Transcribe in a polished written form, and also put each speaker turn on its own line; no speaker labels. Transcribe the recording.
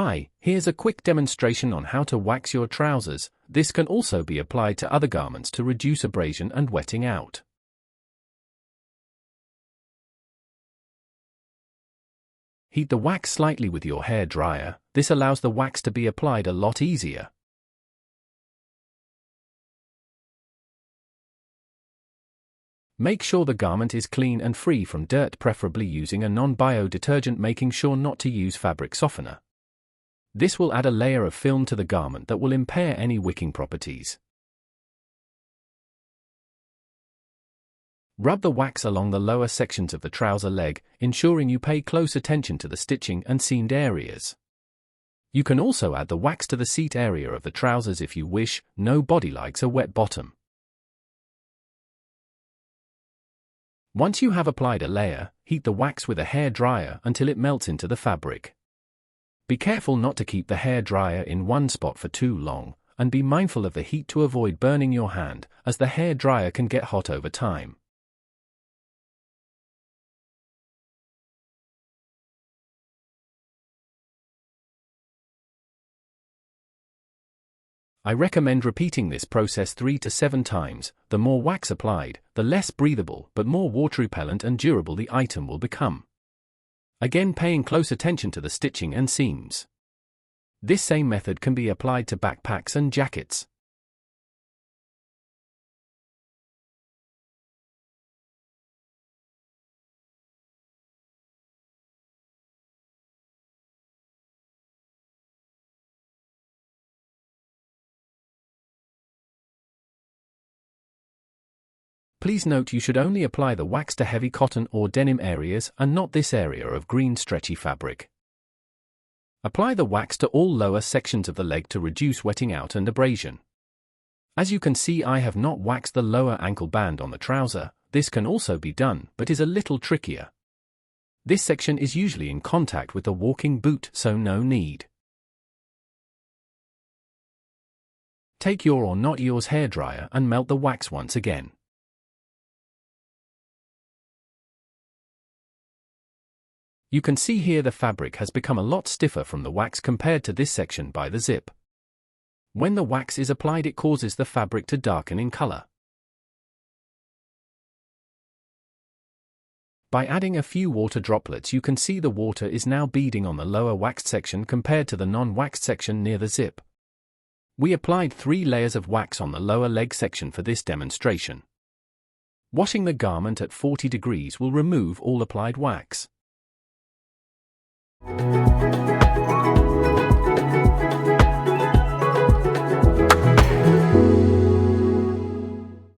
Hi, here's a quick demonstration on how to wax your trousers. This can also be applied to other garments to reduce abrasion and wetting out. Heat the wax slightly with your hair dryer. This allows the wax to be applied a lot easier. Make sure the garment is clean and free from dirt, preferably using a non-bio detergent, making sure not to use fabric softener. This will add a layer of film to the garment that will impair any wicking properties. Rub the wax along the lower sections of the trouser leg, ensuring you pay close attention to the stitching and seamed areas. You can also add the wax to the seat area of the trousers if you wish. No body likes a wet bottom. Once you have applied a layer, heat the wax with a hair dryer until it melts into the fabric. Be careful not to keep the hair dryer in one spot for too long, and be mindful of the heat to avoid burning your hand, as the hair dryer can get hot over time. I recommend repeating this process 3 to 7 times. The more wax applied, the less breathable but more water-repellent and durable the item will become. Again, paying close attention to the stitching and seams. This same method can be applied to backpacks and jackets. Please note you should only apply the wax to heavy cotton or denim areas and not this area of green stretchy fabric. Apply the wax to all lower sections of the leg to reduce wetting out and abrasion. As you can see, I have not waxed the lower ankle band on the trouser. This can also be done, but is a little trickier. This section is usually in contact with the walking boot, so no need. Take your or not yours hairdryer and melt the wax once again. You can see here the fabric has become a lot stiffer from the wax compared to this section by the zip. When the wax is applied, it causes the fabric to darken in color. By adding a few water droplets, you can see the water is now beading on the lower waxed section compared to the non-waxed section near the zip. We applied 3 layers of wax on the lower leg section for this demonstration. Washing the garment at 40 degrees will remove all applied wax.